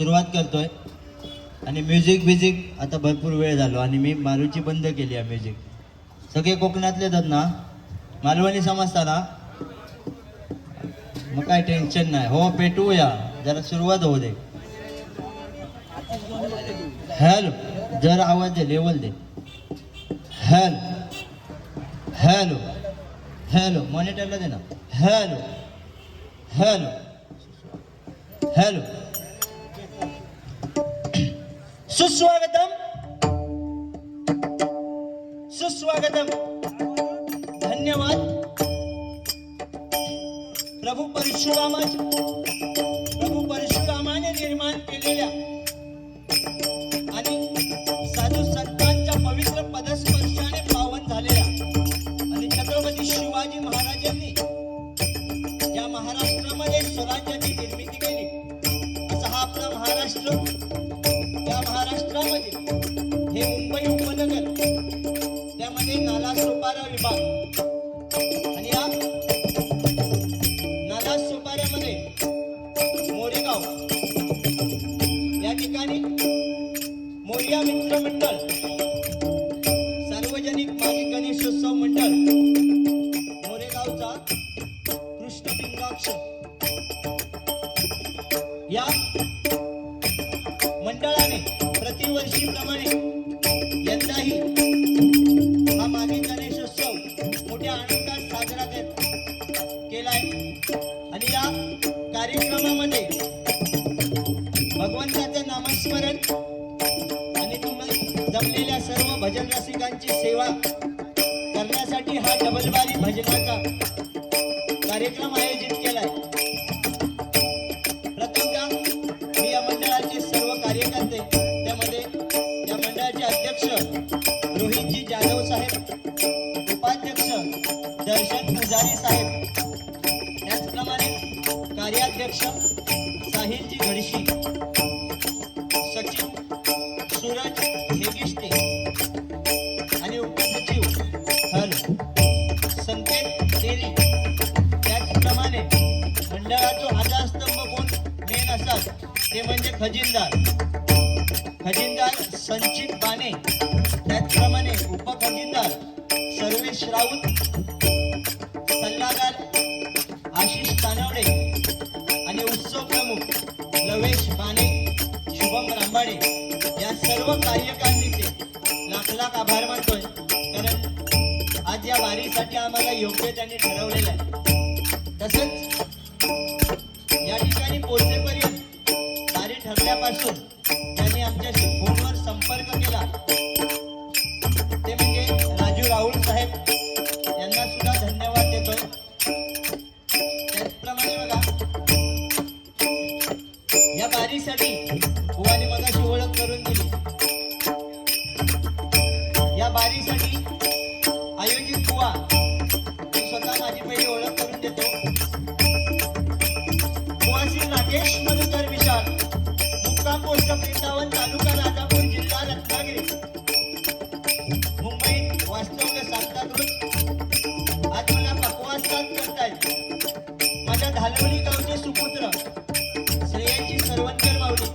सुरुवात करतोय आणि म्युझिक आता भरपूर वेळ झालो आणि मी मारूची बंद केली आहे म्युझिक. सगळे कोकणातले आहेत ना, मालवणी समजता ना, मग काय टेन्शन नाही. हो पेटवूया, जरा सुरुवात होऊ दे. हॅलो, जरा आवाज दे, लेवल दे. हॅलो हॅलो हॅलो, मॉनिटरला दे ना. Hello hello hello. सुस्वागतम सुस्वागतम. धन्यवाद. प्रभू परशुरामाने निर्माण केलेल्या आणि साधू संतांच्या पवित्र पदस्पर्शाने पावन झालेल्या आणि छत्रपती शिवाजी महाराजांनी या महाराष्ट्रामध्ये स्वराज्याची निर्मिती केली असा हा आपला महाराष्ट्र. या महाराष्ट्रामध्ये हे मुंबई उपनगर, त्यामध्ये नालासोपारा विभाग आणि या नालासोपाऱ्यामध्ये मोरेगाव या ठिकाणी मोरिया मित्र मंडळ, सार्वजनिक मागी गणेशोत्सव मंडळ मोरेगावचा कृष्णपिंगाक्ष या मंडळाने प्रतिवर्षीप्रमाणे यंदाही हा मागी गणेशोत्सव मोठ्या आनंदात साजरा केलाय. आणि या कार्यक्रमामध्ये भगवंताचे नामस्मरण आणि तुम्ही जमलेल्या सर्व भजन रसिकांची सेवा करण्यासाठी हा डबलबारी भजनाचा कार्यक्रम आयोजित केलाय. प्रथमतः मी या मंडळाचे सर्व कार्यकर्ते, त्यामध्ये या मंडळाचे अध्यक्ष रोहितजी जाधव साहेब, उपाध्यक्ष दर्शन पुजारी साहेब, त्याचप्रमाणे कार्याध्यक्ष साहिलजी घडशी, सचिव सूरज हेगिष्टे आणि उपसचिव संकेत तेरी. त्याचप्रमाणे मंडळाचा आधारस्तंभ कोण मेन असतात ते म्हणजे खजिनदार संचित बाणे, त्याचप्रमाणे उपखजिनदार सर्वेश राऊत, सल्लागार आशिष तानवडे आणि उत्सव प्रमुख लवेश बाणे, शुभम रांबाडे या सर्व कार्यकारिणीचे लाख आभार मानतोय. कारण आज या वारीसाठी आम्हाला योग्य त्यांनी ठरवलेलं आहे. तसंच या ठिकाणी पोहोचेपर्यंत वारी ठरल्यापासून त्यांनी आमच्याशी फोनवर संपर्क केला ते म्हणजे राजू राहुल साहेब, यांना सुद्धा धन्यवाद देतोय. त्याचप्रमाणे बघा, या वारीसाठी बुवाने मगाशी ओळख करून दिली. या वारीसाठी आयोजित बुवा मी स्वतः माझी पहिली ओळख करून देतो. बुवा श्री राकेश मधुकर विशाल, मुक्काम पोस्ट वृंदावन, तालुका राजापूर, जिल्हा रत्नागिरी, मुंबईत वास्तव्य साधतात. आज मला पकवास साथ करतायत माझ्या धालवली गावचे सुपुत्र श्रेयांची सरवंकर माऊली.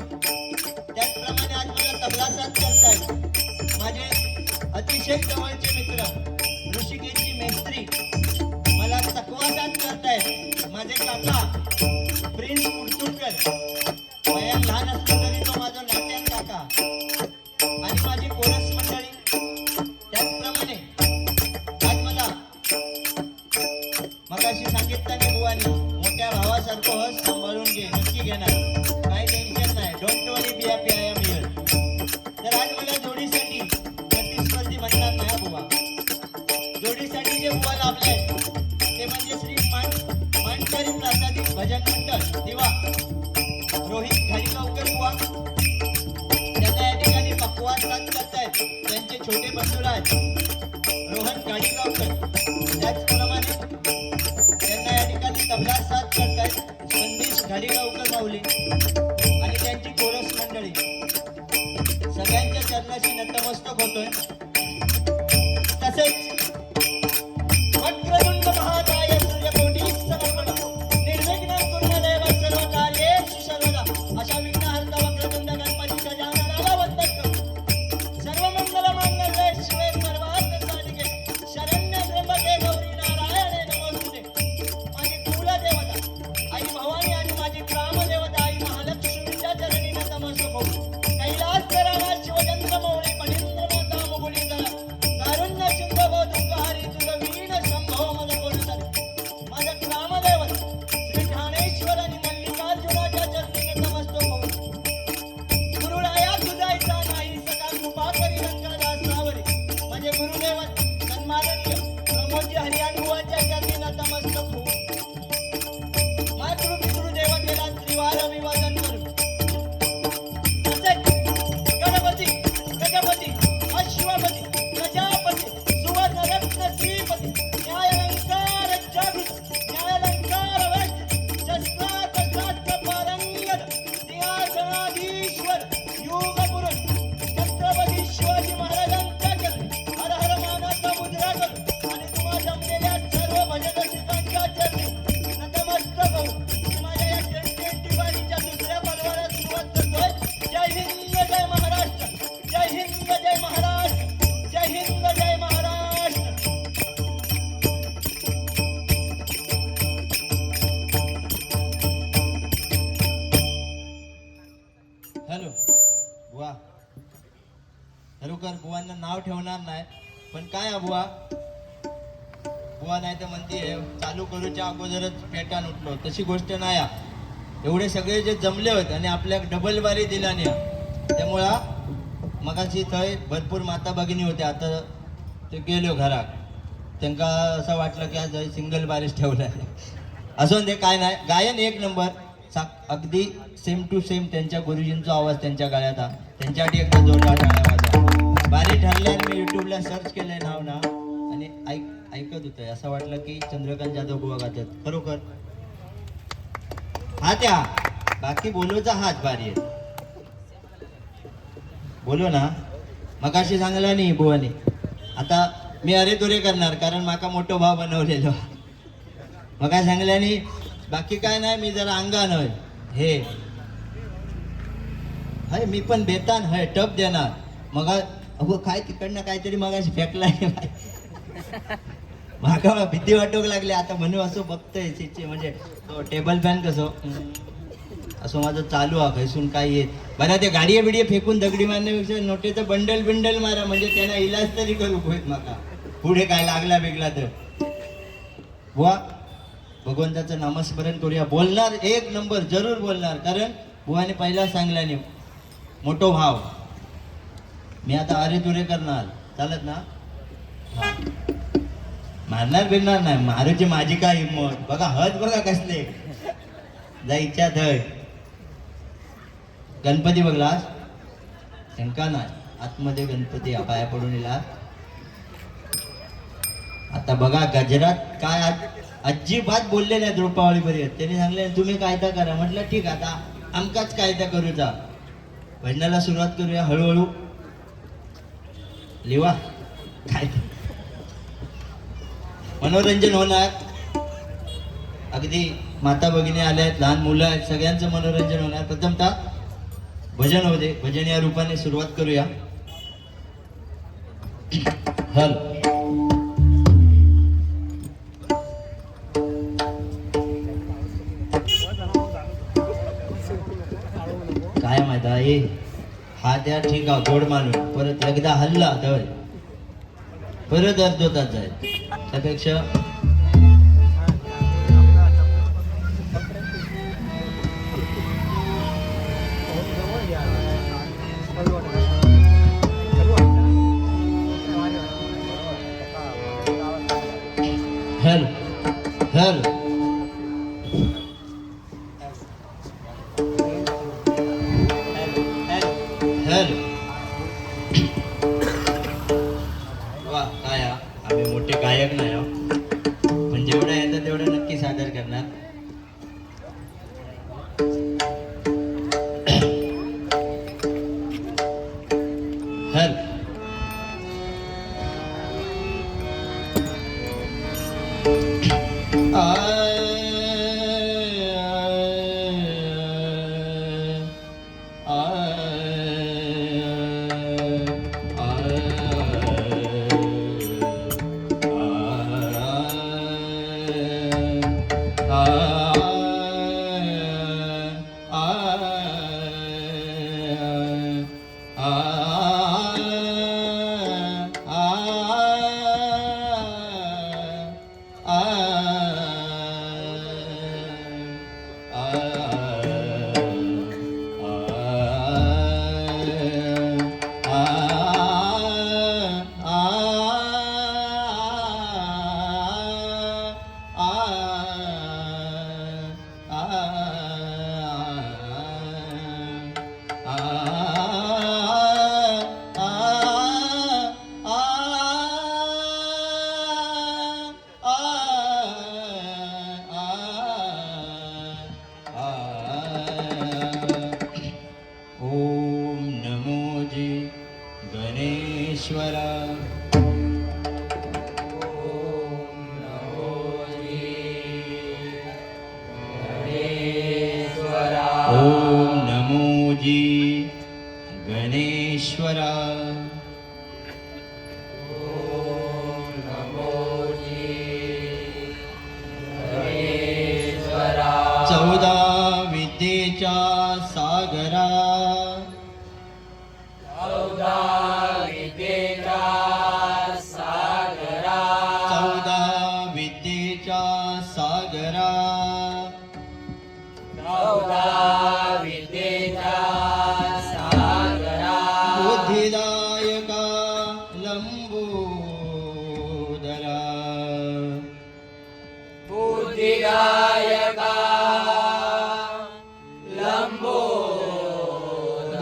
त्याचप्रमाणे आज मला तबला साथ करतायत माझे अतिशय जवळचे मित्र ऋषिकेशजी मेस्त्री. मला चकवा साथ करतायत माझे काका प्रिन्स कुडतुरकर, वयात लहान असलो तरी तो माझा नात्यात काका, आणि माझी कोरस मंडळी. त्याचप्रमाणे आज मला मगाशी सांगितलं बुवानी, मोठ्या भावासारखं हस, सांभाळून घे, नक्की घेणार, काही टेन्शन नाही, don't worry be happy, I am here. तर आज मला जोडीसाठी प्रतिस्पर्धी म्हणणार नाही बुवा, जोडीसाठी जे बुवा लाभले ते म्हणजे श्री मानकरी प्रासादिक भजन मंडळ दिवा, रोहित घाडीगावकर बुवा. त्यांना या ठिकाणी पकवास साथ करतायत त्यांचे छोटे बंधुराज रोहन घाडीगावकर. त्याचप्रमाणे त्यांना या ठिकाणी तबला साथ करतायत संदेश घाडीगावकर माऊली आणि त्यांची कोरस मंडळी. सगळ्यांच्या चरणाशी नतमस्तक होतोय. तसेच वक्रतुंड महाकाय सूर्यकोटी समप्रभ निर्विघ्नं कुरु देव सर्व कार्येषु सर्वदा अशा विघ्नहर्ता हॅलो बुवा, खरोखर बुवांना नाव ठेवणार नाही, पण काय हा बुवा, बुवा नाही तर म्हणते चालू करूच्या अगोदरच पेटान उठलो, तशी गोष्ट नाही हा. एवढे सगळे जे जमले होते आणि आपल्या डबल बारी दिला नाही, त्यामुळं मगाशी थंय भरपूर माता भगिनी होते, आता ते गेलो घरात, त्यांना असं वाटलं की आज सिंगल बारीच ठेवलाय. असं ते काय नाही, गायन एक नंबर, अगदी सेम टू सेम त्यांच्या गुरुजींचा आवाज त्यांच्या गळ्यात हा. त्यांच्यासाठी एकदा जोरदार टाळ्या वाजवा. बारी ठरल्यावर मी युट्यूबला सर्च केलंय नाव ना, आणि ऐकत होतंय, असं वाटलं की चंद्रकांत जाधव बुवा गातात. खरोखर हा त्या बाकी बोलवचा हाच बारी आहे, बोलो ना मगाशी सांगला नाही बुवाने. आता मी अरे तुरे करणार, कारण माका मोठो भाव बनवलेलो. मग काय सांगल्याने बाकी काय नाही, मी जरा अंगान होय हे हय, मी पण बेतान हय टप देणार. मग अगो काय तिकडनं काहीतरी मगाशी फेकलाय, माका भीती वाटूक लागली. आता म्हणून असं बघतोय म्हणजे टेबल फॅन कसं असं माझं चालू आहे, खैसून काय येत बरं. ते गाडीये बिडिये फेकून दगडी मारण्यापेक्षा नोटेचं बंडल बिंडल मारा, म्हणजे त्यांना इलाज तरी करू होत माका, पुढे काय लागला बिगला तर. बुवा भगवंताचं नामस्मरण करूया. बोलणार एक नंबर जरूर बोलणार, कारण बुवाने पहिला सांगला नाही मोठो भाव. मी आता अरे तुरे करणार, चालत ना, मारणार बिरणार नाही, मारूची माझी काय हिंमत. बघा हद बघा कसले जायच्या धय. गणपती बघलास शंका नाही, आतमध्ये गणपती पाया पडून येला. आता बघा गजरात काय अजिबात बोलले नाही द्रोपावळीपर्यंत. त्यांनी सांगले तुम्ही कायदा करा, म्हटलं ठीक, आता आमकाच कायदा करूचा. भजनाला सुरुवात करूया हळूहळू. लिवा काय मनोरंजन होणार, अगदी माता भगिनी आल्या आहेत, लहान मुलं आहेत, सगळ्यांचं मनोरंजन होणार. प्रथमतः भजन होते, भजन या रूपाने सुरुवात करूया. हल काय माहिती आहे हा त्या ठीक आहे गोड मानून परत एकदा हल्ला तर परत अर्धोतात जाईल, त्यापेक्षा हल हल हल वा काय आम्ही मोठे गायक नाही आहो, पण जेवढं येतं तेवढं नक्की सादर करणार. हल गणेश्वरा. ओम नमो जी गणेश्वरा. ओम नमो जी गणेश्वरा. 14 विद्येच्या सागरा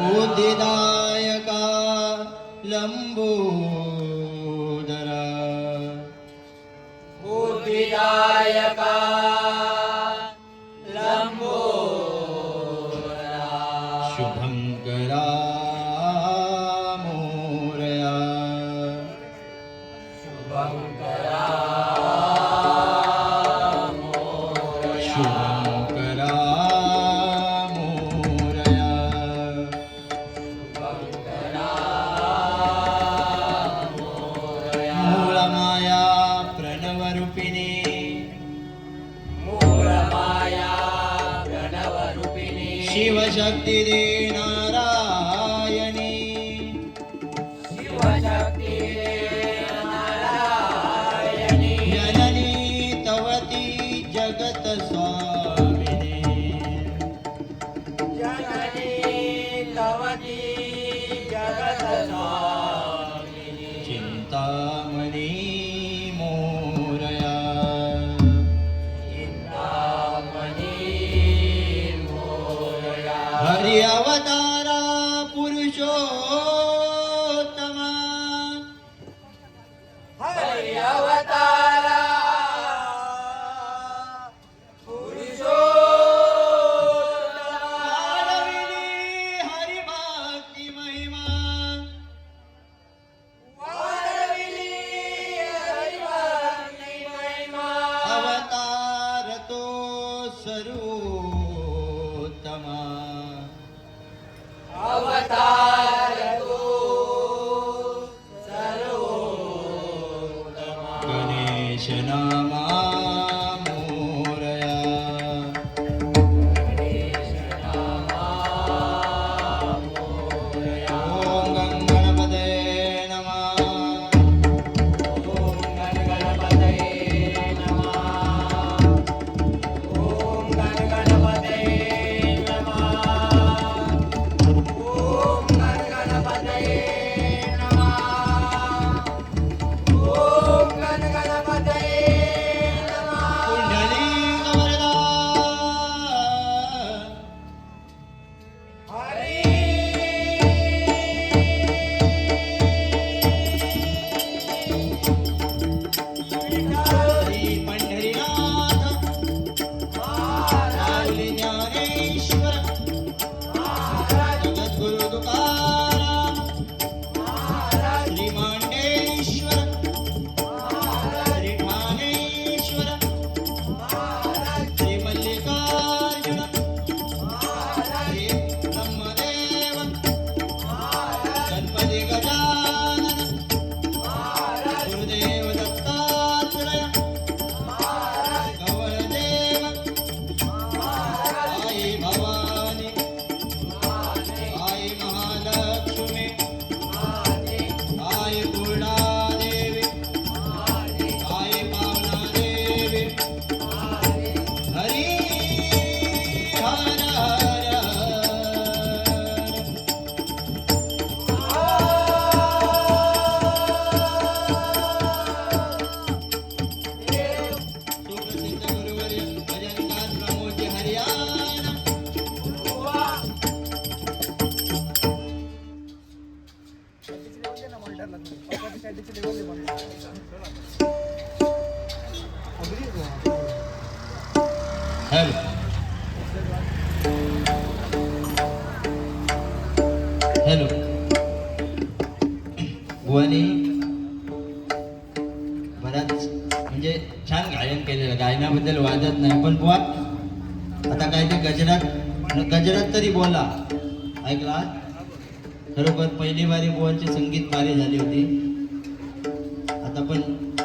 बुद्धिदायका लंबोदरा बुद्धिदायका लंबोदरा शुभंकरा मोरया शुभंकरा शुभंकरा मोरया मूलमाया प्रणवरूपिणी मूलमाया प्रणवरूपिणी शिवशक्ती दे नारायणी शिवशक्ती नारायणी जननी तवती जगत स्वामिनी जननी तवती जगत स्वामिनी चिंतामणी मोरया चिंतामणी मोरया हरि अवतारा पुरुषोत्तमा हरि अवतारा पुरुषोत्तमा मानविनी हरि भक्ती महिमा वारविली हरिभक्ती महिमा अवतार तो सर्वोत्तमा अवतार तो सर्वोत्तमा गणेश नामा मोरया गणेश नामा मोरया ओम गणपते नमः ओम गणपतये नमः ओम गणपतये नमः ओम गणपतये नमः ओम गणपतये नमः पुंडलिक वरदा हरी श्री पंढरीनाथ माऊली ज्ञानेश्वर जगद्गुरु तुकाराम श्री मांडेश्वर श्री ठाणेश्वर श्री मल्लिकार्जुन श्री ब्रह्मदेव गणपती गजानन गुरुदेव दत्तात्रय गवळदेव आई भवानी आई महालक्ष्मी आई पूर्णादेवी आई पावनादेवी हरी हर हर सुप्रसिद्ध गुरुवर्य भजनकार प्रमोदजी हरियाणा हॅलो हॅलो बुवानी बराच म्हणजे छान गायन केलेलं गायनाबद्दल वादत नाही पण बुवा आता काय ते गजरात तरी बोला ऐकला खरोखर पहिली बारी बुवांची संगीत बारी झाली होती आता पण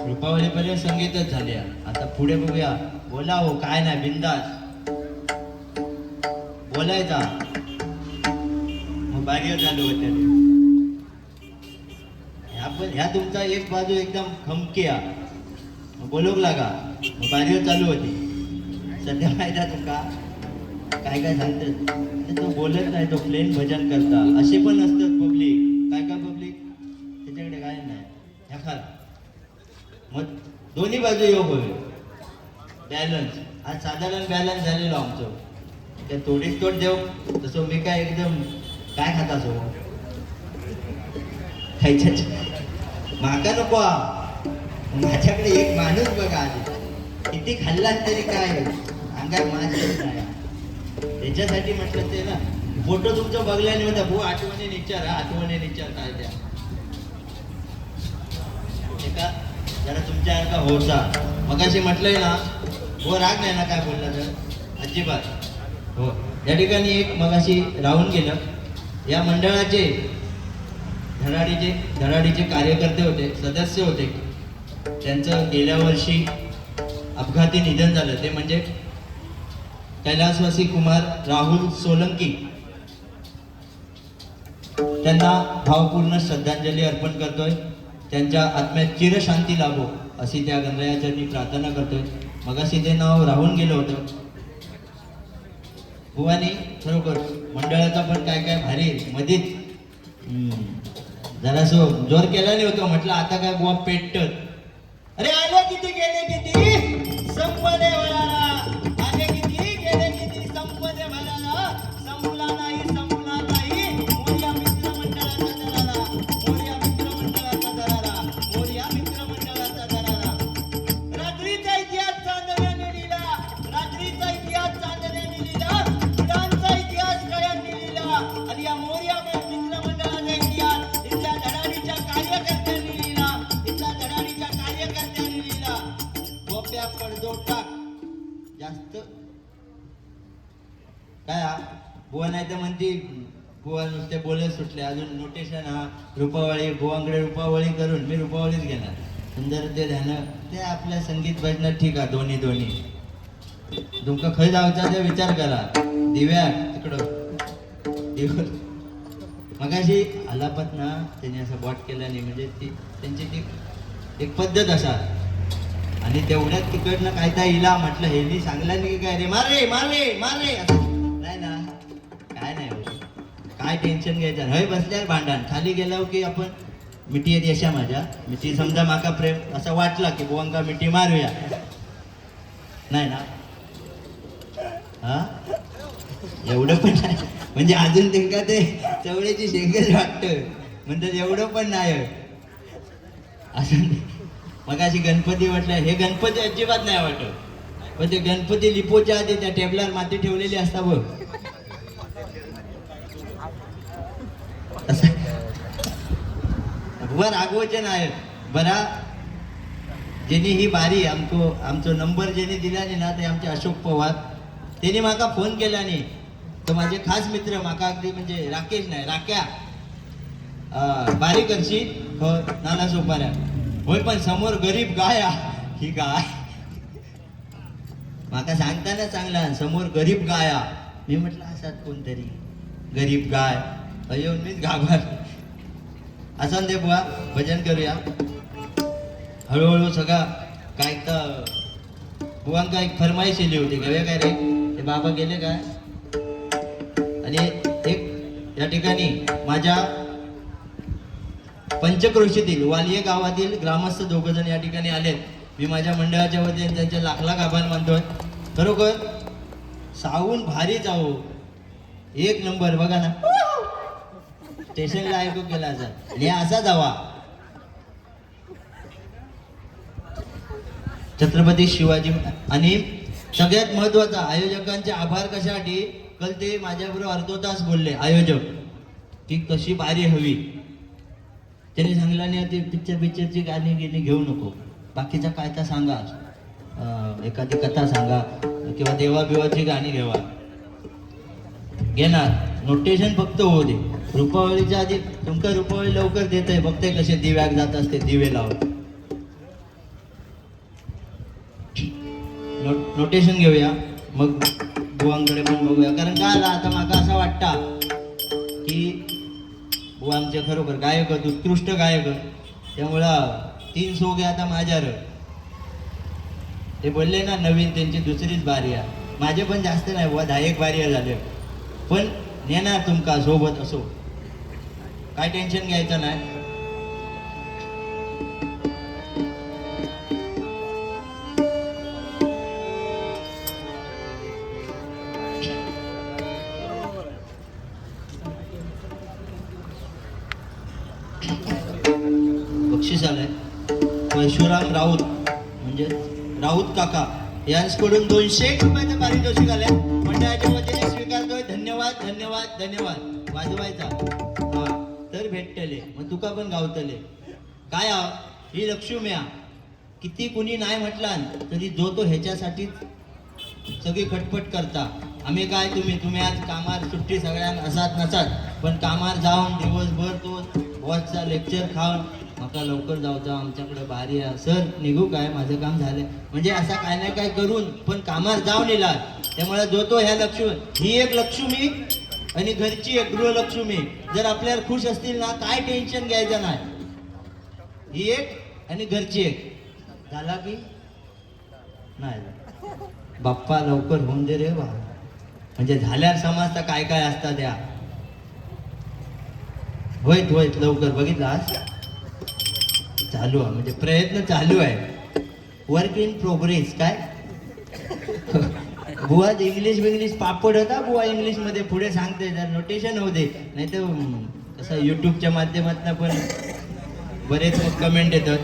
रूपावलीपर्यंत संगीतच झाले आता पुढे बघूया बोला हो काय नाही बिंदास बोलायचा मग बारीवर चालू होते ह्या तुमचा एक बाजू एकदम खमकी मग बोलूक लागा मग बारीवर चालू होती सध्या माहिती आहे तुका काय काय सांगतात तो बोलत नाही तो प्लेन भजन करता असे पण असतात पब्लिक काय काय पब्लिक त्याच्याकडे काय नाही ह्या खाल मग दोन्ही बाजू योग होईल बॅलन्स आज साधारण बॅलन्स झालेलो आमचं त्या तोडीत तोड देऊ तसं मी काय एकदम काय खातास हो खायच्या माका नको माझ्याकडे एक माणूस बघा आधी किती खाल्लास तरी काय अंगात माझ्याच नाही त्याच्यासाठी म्हटलं ते ना फोटो तुमचं बघल्याने होता भाऊ आठवणी विचार काय द्या एका जरा तुमच्यासारखा होता मगाशी म्हटलंय ना हो राग नाही ना काय बोलला तर अजिबात हो या ठिकाणी एक मगाशी राहून गेलं या मंडळाचे धडाडीचे कार्यकर्ते होते सदस्य होते त्यांचं गेल्या वर्षी अपघाती निधन झालं ते म्हणजे कैलासवासी कुमार राहुल सोलंकी त्यांना भावपूर्ण श्रद्धांजली अर्पण करतोय त्यांच्या आत्म्यात चिरशांती लाभो अशी त्या गणरायाचरणी प्रार्थना करतोय मगाशी ते नाव राहून गेलं होतं बुवानी खरोखर मंडळाचा पण काय काय भारी मध्येच जरासं जोर केला नाही होतो म्हटलं आता काय बुवा पेटत अरे आले किती गेले किती संपदे भराला आले किती गेले किती संपदे भराला संपला नाही संपणार नाही मोर्या मित्रमंडळाचा दरारा मोर्या मित्रमंडळाचा दरारा मोर्या मित्रमंडळाचा दरारा रात्रीचा इतिहास चांदण्याने लिहिला रात्रीचा इतिहास चांदण्याने लिहिला फुलांचा इतिहास कळ्यांनी लिहिला आणि या मोर्या मित्रमंडळाचा इतिहास इथल्या धडाडीच्या कार्यकर्त्यांनी लिहिला इथल्या धडाडीच्या कार्यकर्त्यांनी लिहिला गोप्या पडदो टाक जास्त काय बुवा नाही तर म्हणते बुवा नुसते बोलत सुटले अजून नोटेशन हा रुपावळी बुवांकडे रुपावळी करून मी रुपावळीच घेणार सुंदर ते ध्यान ते आपल्या संगीत भजनात ठीक आहे दोन्ही तुमका खय जावचा ते विचार करा दिव्या तिकडं मगाशी आलापत ना त्यांनी असं बॉट केला नाही म्हणजे ती त्यांची ती एक पद्धत असा आणि तेवढ्यात तिकडनं काय काय इला म्हटलं हे मी सांगला नाही की काय रे मारे नाही ना काय नाही हो काय टेन्शन घ्यायचं हय बसल्यावर भांडण खाली गेलो की आपण मिठी येत यशा माझ्या मिठी समजा माका प्रेम असं वाटला की बुवांका मिठी मारूया नाही ना हा एवढं पण नाही म्हणजे अजून त्यांना ते चवळीची शेंगच वाटतं म्हणतात एवढं पण नाही असं मग अशी गणपती म्हटलं हे गणपती अजिबात नाही वाटत पण ते गणपती लिपोच्या आधी त्या टेबलावर माती ठेवलेली असता बघ वर आगवचे नाही बरा ज्यांनी ही बारी आमचो नंबर ज्यांनी दिला ना ते आमचे अशोक पवार त्यांनी माका फोन केला नाही तर माझे खास मित्र माका अगदी म्हणजे राकेश नाही राक्या बारी करशील हो नाना सोपाऱ्या होय पण समोर गरीब गाय ही गाय माका सांगताना चांगला समोर गरीब गाया मी म्हटलं असाच कोणतरी गरीब गाय अयो मीच घाबर असं दे बुवा भजन करूया हळूहळू सगळा काय तर बुवांका एक फरमाईश येली होती घेऊया काय रे ते बाबा गेले काय आणि एक या ठिकाणी माझ्या पंचक्रोशीतील वालिये गावातील ग्रामस्थ दोघ जण या ठिकाणी आलेत मी माझ्या मंडळाच्या वतीने त्यांचे लाख लाख आभार मानतोय खरोखर सावून भारी जाऊ एक नंबर बघा ना स्टेशनला ऐकू केला असा जावा छत्रपती शिवाजी आणि सगळ्यात महत्वाचा आयोजकांचे आभार कशासाठी कल ते माझ्याबरोबर अर्धो तास बोलले आयोजक की कशी बारी हवी त्याने सांगला नाही ते पिक्चरची गाणी घेऊ नको बाकीचा काय तर सांगा एखादी कथा सांगा किंवा देवाबिवाची गाणी घेणार नोटेशन फक्त होऊ दे रुपावळीच्या आधी तुमका रुपावळी लवकर देत आहे बघते कसे दिव्याक जात असते दिवे लावत नोटेशन घेऊया मग बुवांकडे पण बघूया कारण काय आता माका असं वाटता की बुवांचे खरोखर गायक उत्कृष्ट गायक त्यामुळं 3 सोगे आता माझ्यावर ते बोलले ना नवीन त्यांची दुसरीच बारी आहे माझे पण जास्त नाही बुवा 10 बारी झाले पण नेणार तुमका सोबत असो काय टेन्शन घ्यायचं नाही बक्षीस आलंय परशुराम राऊत म्हणजे राऊत काका यांच्याकडून 200 रुपयाचं पारितोषिक आलंय. मंडळाच्या वतीने स्वीकारतोय. धन्यवाद धन्यवाद धन्यवाद. वाजवायचा हा तर भेटतले मग तुका पण गावतले. काय हा ही लक्ष्मी हा. किती कुणी नाही म्हटलं तरी जो तो ह्याच्यासाठीच सगळी खटपट करता. आम्ही काय तुम्ही आज कामार सुट्टी सगळ्यांना असाच नसात पण कामार जाऊन दिवसभर तो बॉसचा लेक्चर खाऊन माका लवकर जाऊचा आमच्याकडे बारी आहे सर निघू काय माझं काम झालं म्हणजे असा काय ना काय करून पण कामार जाऊन येला. त्यामुळे जो तो ह्या लक्ष्मी ही एक लक्ष्मी आणि घरची एक गृहलक्ष्मी जर आपल्याला खुश असतील ना काय टेन्शन घ्यायचं नाही. ही एक आणि घरची एक झाला की नाही बाप्पा लवकर होऊन दे रे बा म्हणजे झाल्यावर समजता काय काय असतात त्या होईत होईत लवकर बघितलास चालू आहे म्हणजे प्रयत्न चालू आहे. वर्क इन प्रोग्रेस काय बुवा इंग्लिश पापड होता बुवा इंग्लिश मध्ये पुढे सांगते जर नोटेशन होऊ दे नाही तर कसं युट्यूबच्या माध्यमातून पण बरेच कमेंट येतात.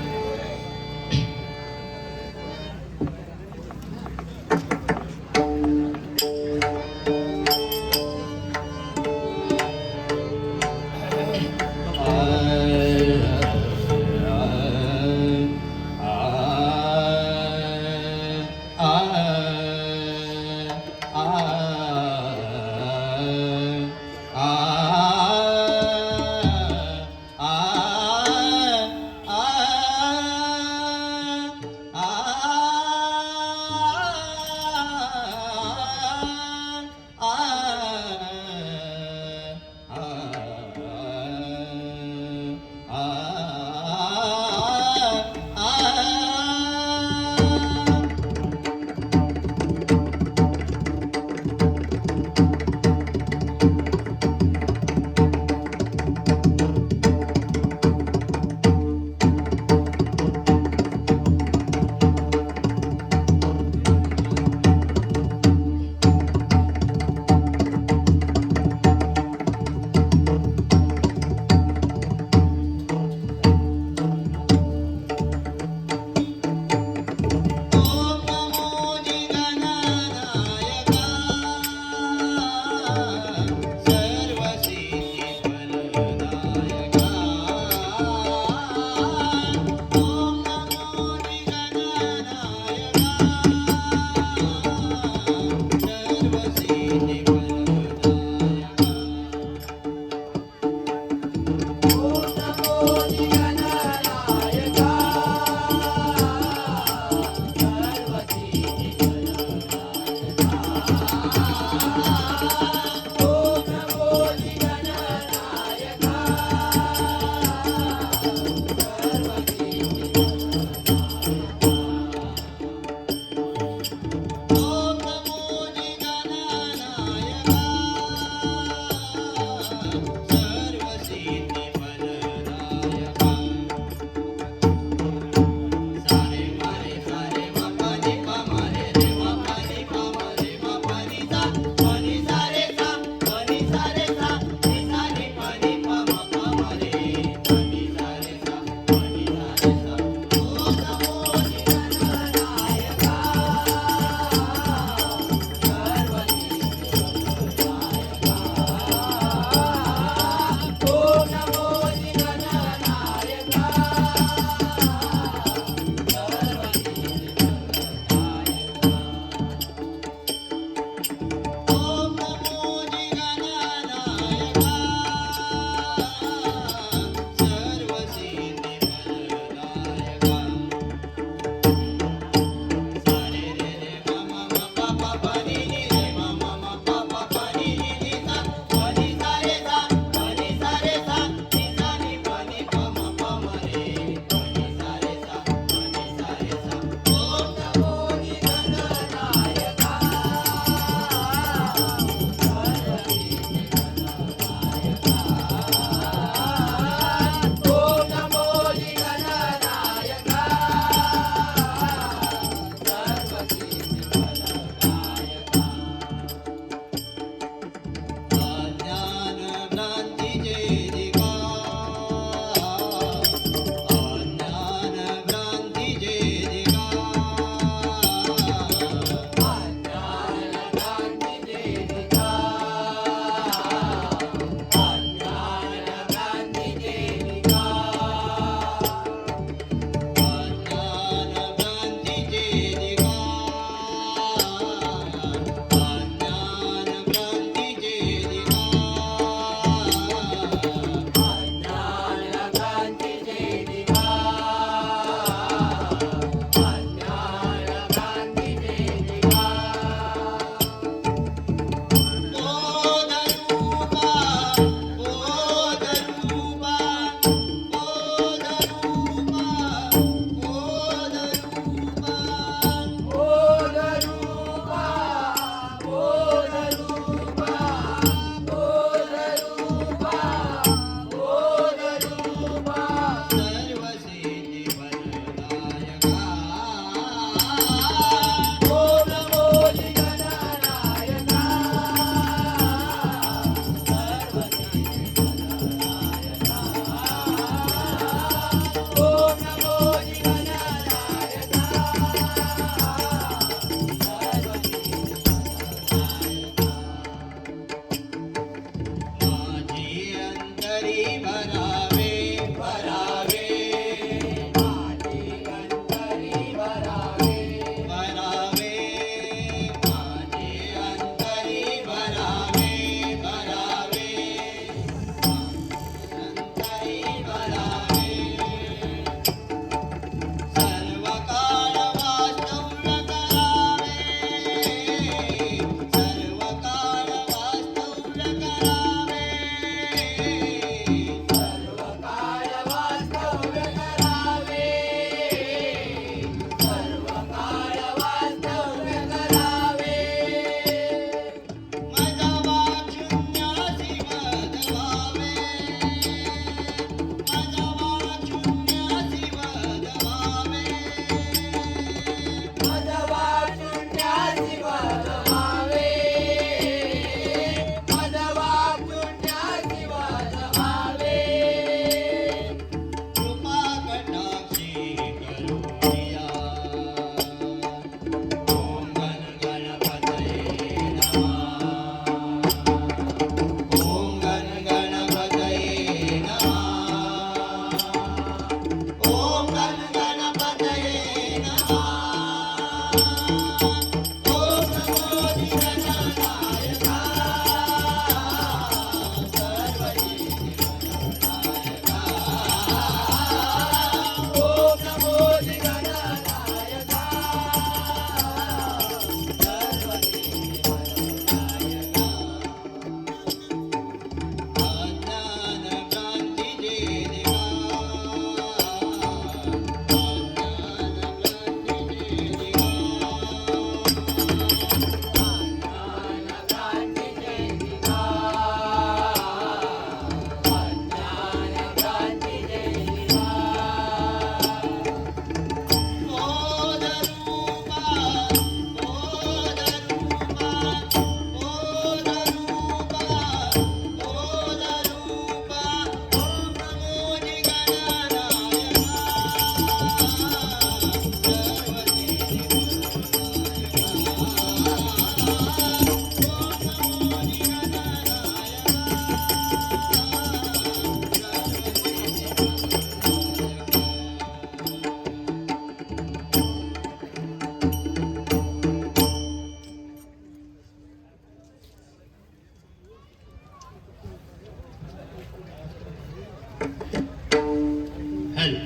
हॅलो.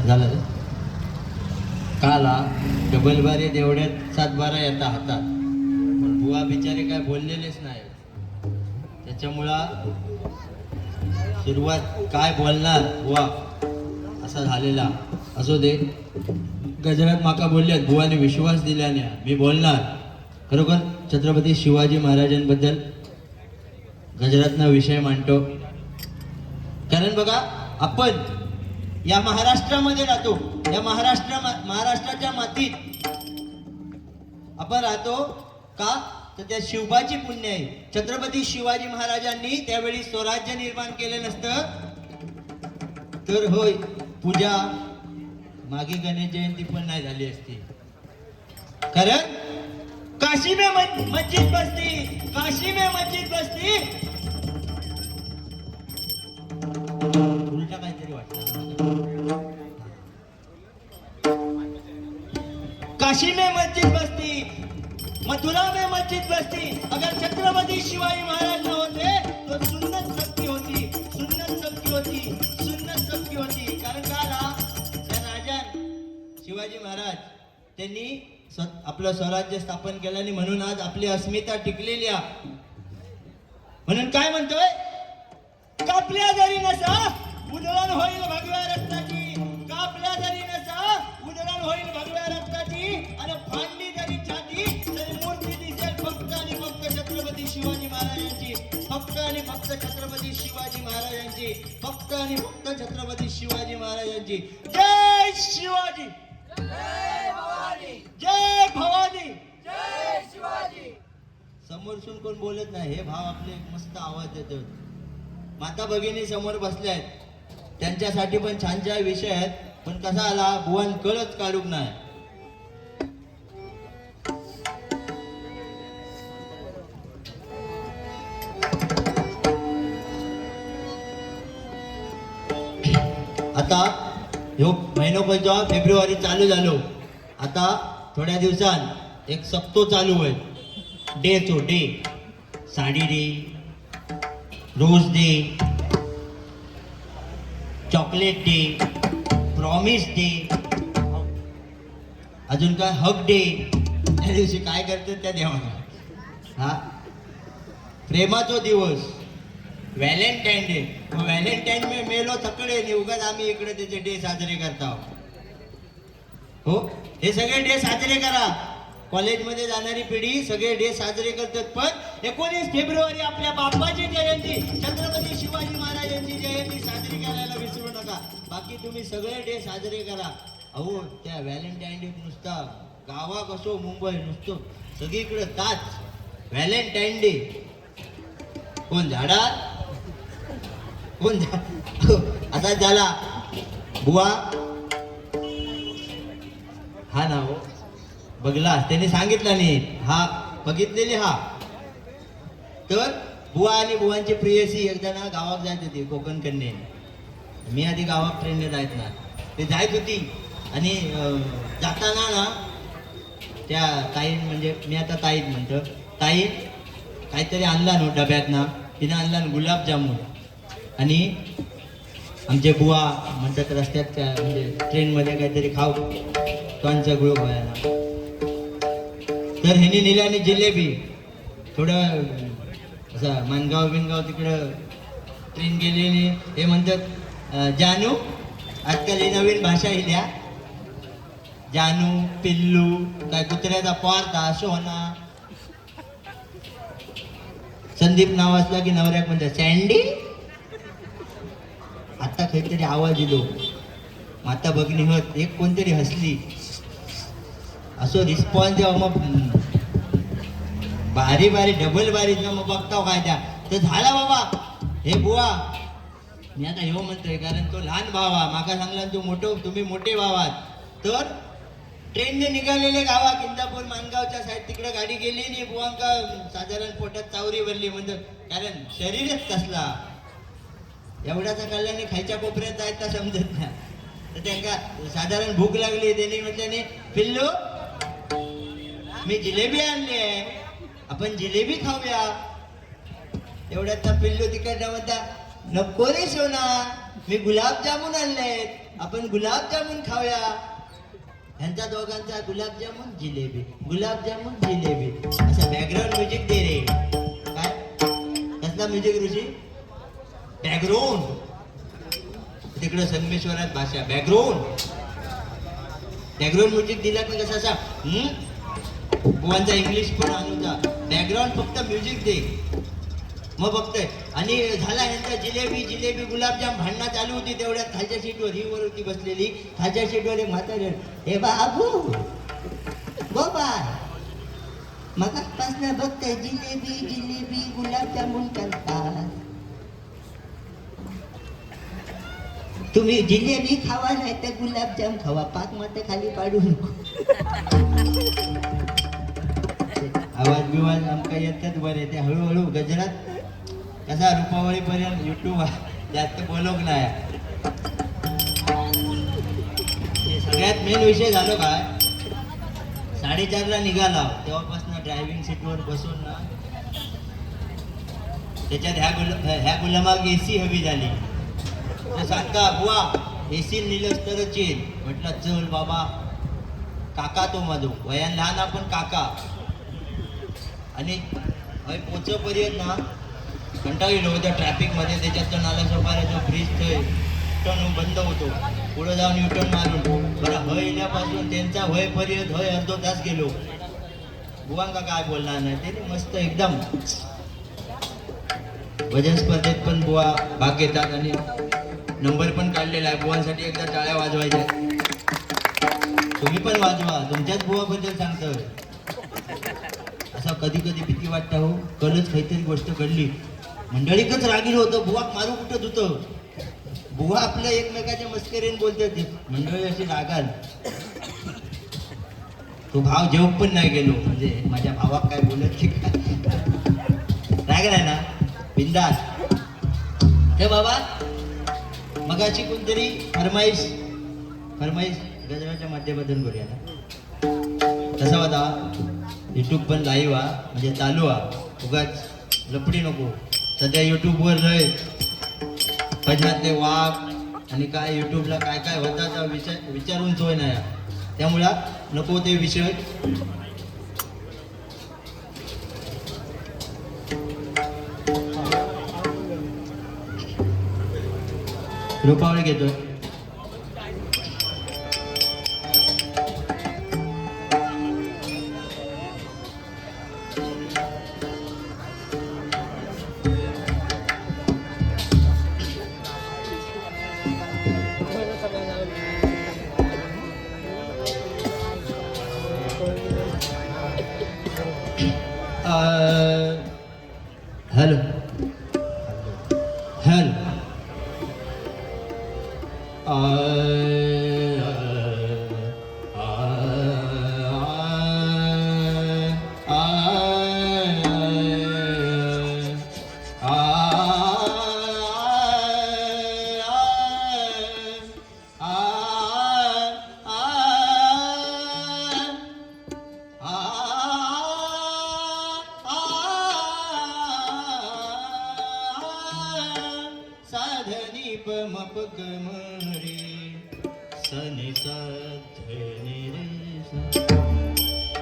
झालं रे? काला डबल बारी एवढ्यात 7-12 येता हातात, पण बुवा बिचारे काय बोललेलेच नाही. त्याच्यामुळं सुरुवात काय बोलणार बुवा असा झालेला. असो दे, गजरात माका बोलल्यात बुवाने विश्वास दिल्याने मी बोलणार. खरोखर छत्रपती शिवाजी महाराजांबद्दल गजरातनं विषय मांडतो. कारण बघा, आपण या महाराष्ट्रामध्ये राहतो, या महाराष्ट्राच्या मातीत आपण राहतो का, तर त्या शिवबाची पुण्य आहे. छत्रपती शिवाजी महाराजांनी त्यावेळी स्वराज्य निर्माण केलं नसतं तर होय पूजा मागे गणेश जयंती पण नाही झाली असती. कारण काशी में मस्जिद बसती, काशी में मस्जिद बसती. उलटा काहीतरी वाटतं. काशी में मस्जिद बसती, मथुरा में मस्जिद बसती. अगर छत्रपति शिवाजी महाराज न होते तो सुन्नत सबकी होती, सुन्नत सबकी होती, सुन्नत सबकी होती. कारण का त्या राजान शिवाजी महाराज त्यांनी आपलं स्वराज्य स्थापन केलं आणि म्हणून आज आपली अस्मिता टिकलेली आहे. म्हणून काय म्हणतोय, कापल्या जरी नसा उधळण होईल भगव्या रक्ताची, कापल्या जरी नसा उधळण होईल भगव्या रक्ताची. आणि फांडली जरी छाती तरी मूर्ती दिसेल फक्त आणि फक्त छत्रपती शिवाजी महाराजांची, फक्त आणि फक्त छत्रपती शिवाजी महाराजांची, फक्त आणि फक्त छत्रपती शिवाजी महाराजांची. जय शिवाजी, जय भवानी, जय भवानी, जय शिवाजी. समोरसून कोण बोलत नाही, हे भाव आपले मस्त आवाज देतात. माता भगिनी समोर बसल्या आहेत, त्यांच्यासाठी पण छान छान विषय आहेत. पण कसा आला बुवान कळत काढूक नाही. आता ह्यो महिनो खंयचो, फेब्रुवारी चालू झालो. आता थोड्या दिवसांन एक सप्तो चालू होईल. डेचो day, sari day, rose day, chocolate day, promise day, अजून काय हक डे. त्या दिवशी काय करतात त्या देवाला, हा प्रेमाचो दिवस, व्हॅलेंटाईन डे. व्हॅलेंटाईन मे मेलो थकडे उगाच आम्ही इकडे त्याचे डे साजरे करता. हो, हे सगळे डे साजरे करा. कॉलेजमध्ये जाणारी पिढी सगळे डे साजरे करतात. पण 19 फेब्रुवारी आपल्या बाप्पाची जयंती, छत्रपती शिवाजी महाराजांची जयंती साजरी करायला विसरू नका. बाकी तुम्ही सगळे डे साजरे करा. अहो त्या व्हॅलेंटाईन डे नुसता गावात असो मुंबई नुसतं सगळीकडे ताच व्हॅलेंटाईन डे. कोण झाडात, कोण असा झाला बुवा हा ना. हो बघला त्याने सांगितलं नाही, हा बघितलेली हा. तर बुवा आणि बुवांची प्रियसी एकदा ना गावात जायत होती कोकण कन्येने. मी आधी गावात ट्रेनने जायत ना, ते जायत होती. आणि जाताना ना त्या ताई, म्हणजे मी आता ताईत म्हणतो, ताई काहीतरी आणला ना डब्यात ना, तिने आणला ना गुलाबजामुन. आणि आमचे बुवा म्हणतात रस्त्यात काय म्हणजे ट्रेनमध्ये काहीतरी खाऊ तोंडचा गुळ व्हायला. तर ह्यानी नेल्याने जिलेबी. थोडं असं मानगाव बिनगाव तिकडं ट्रेन गेलेली. हे म्हणतात जानू, आजकाल ही नवीन भाषा हिल्या, जानू पिल्लू, काय कुत्र्याचा पारता सोना. संदीप नाव असला की नवऱ्याक म्हणतात सँडी. आता काहीतरी आवाज येलो, माता भगिनी होत, एक कोणतरी हसली. असो रिस्पॉन्स जेव्हा मग बारी बारी डबल बारी मग बघताव काय त्या. तर झाला बाबा हे बुवा, मी आता ह्यो म्हणतोय कारण तो लहान भावा माका सांगला तू मोठं, तुम्ही मोठे भावात. तर ट्रेनने निघालेले गावात इंदापूर मानगावच्या साईड तिकडे गेली नी बुवांका साधारण पोटात चावरी भरली म्हणजे कारण शरीरच कसला एवढ्याचा कल्याणी खायच्या कोपऱ्यात जायचा समजत नाही तर त्यांना साधारण भूक लागली त्यांनी म्हटल्याने पिल्लू मी जिलेबी आणली आहे आपण जिलेबी खाऊया एवढ्यात तर पिल्लू तिकडनं म्हणता नको रे सोना मी गुलाबजामुन आणलेत आपण गुलाबजामुन खाऊया ह्यांचा दोघांचा गुलाबजामुन जिलेबी असं बॅकग्राऊंड म्युझिक दे रे काय कसला म्युझिक ऋषी बॅकग्राऊंड तिकडं संगमेश्वरात भाषा बॅकग्राऊंड म्युझिक दिला की कसं असा बुवांचा इंग्लिश पण आणूचा बॅकग्राऊंड फक्त म्युझिक दे मग बघतोय आणि झाला यांचा जिलेबी गुलाबजाम भांडणं चालू होती तेवढ्यात खालच्या सीटवर ही वर होती बसलेली खालच्या सीटवर एक म्हातारी हे बाबू बाबा मगापासून बघतोय जिलेबी गुलाबजामुन करतात तुम्ही जिलेबी खावा नाही तर गुलाबजाम खावा पाक माते खाली पाडू नको आवाज बिवाज आमका येतात बरे ते हळूहळू गजरात कसा रुपावळीपर्यंत युट्यूब जास्त बोलवक नाही सगळ्यात मेन विषय झालो काय 4:30ला निघाला तेव्हापासून ड्रायव्हिंग सीटवर बसून ना त्याच्यात ह्या गुलामाग एसी हवी झाली तर सांगता बुवा एसी निलस तरच येईल म्हटलं चल बाबा काका तो माझो वयान लहान आपण काका आणि पोचपर्यंत ना कंटाळलो होत्या ट्रॅफिकमध्ये त्याच्यातून आला सोपारा जो ब्रिज थंय टर्न बंद होतो पुढे जाऊन युटर्न मारून बरं हय येण्यापासून त्यांचा हयपर्यंत हय अर्धो तास गेलो बुवांका काय बोलणार नाही ते मस्त एकदम वजन स्पर्धेत पण बुवा भाग घेतात आणि नंबर पण काढलेला आहे बुवांसाठी एकदा टाळ्या वाजवायच्या तुम्ही पण वाजवा तुमच्याच बुवाबद्दल सांगतोय असं कधी कधी भीती वाटतं हो कलच काहीतरी गोष्ट घडली मंडळीकच रागील होतं बुवाक मारू कुठं होतं बुवा आपल्या एकमेकाच्या मस्करीने बोलते मंडळी अशी रागाल तो भाव जेवण पण नाही गेलो म्हणजे माझ्या भावाक काय बोलत की राग नाही ना बिंदास हे बाबा मगाची कोणतरी फरमाईश गजराच्या माध्यमातून करूया ना तसा होता युट्यूब पण लाईव्ह म्हणजे चालू उगाच लपडी नको सध्या युट्यूबवर लय भजनातले वाघ आणि काय युट्यूबला काय काय होता विचारून सोय नाही त्यामुळं नको ते विषय रुपावळी घेतोय हेलो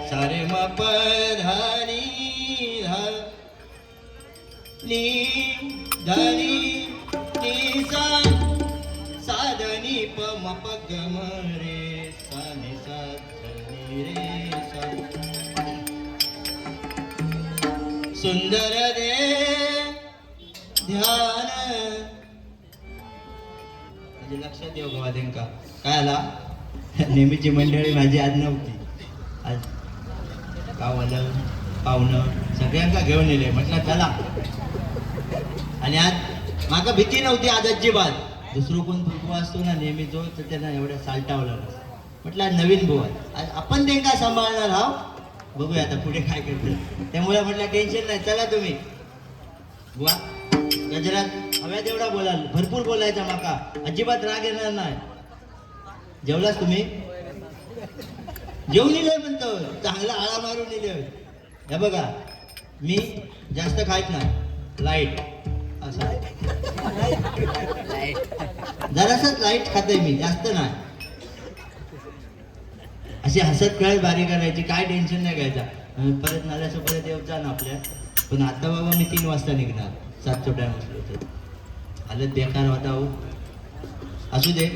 सारे मप धनी धनी सा साधनी प मप गम रे सनि धनी रे सा सुंदर दे ध्यान म्हणजे लक्षात येऊ बाबा त्यांका काय आला नेहमीची मंडळी माझी आज नव्हती आज गावाला पाहुणं सगळ्यांका घेऊन येले म्हटलं चला आणि आज माका भीती नव्हती आज अजिबात दुसरं कोण बुवा असतो ना नेहमी जो तर त्यांना एवढ्या सालटावला म्हटलं आज नवीन बुवा आज आपण त्यांना सांभाळणार आहोत बघूया आता पुढे काय करतं. त्यामुळे म्हटलं टेन्शन नाही, चला तुम्ही बुवा गजरात हव्यात एवढा बोलाल, भरपूर बोलायचा माका, अजिबात राग येणार नाही. जेवलास तुम्ही? जेवून इले म्हणतो, चांगला आळा मारून इले. हे बघा मी जास्त खात नाही, लाईट असं जरासच लाईट खाते मी, जास्त नाही. अशी हसत खेळत बारी करायची, काय टेन्शन नाही घ्यायचा. परत नाल्याचं परत येऊ जा ना आपल्या. पण आता बाबा मी 3 वाजता निघणार, 7 टाइम असलो तर. हालत बेकार होता हो, असू दे.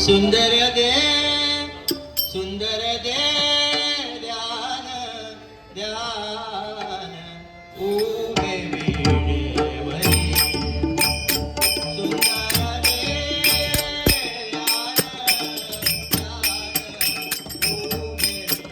सुंदर दे सुंदर दे ध्यान ध्यान उभे वेळेवरी. सुंदर दे ध्यान ध्यान उभे वेळेवरी.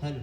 हॅलो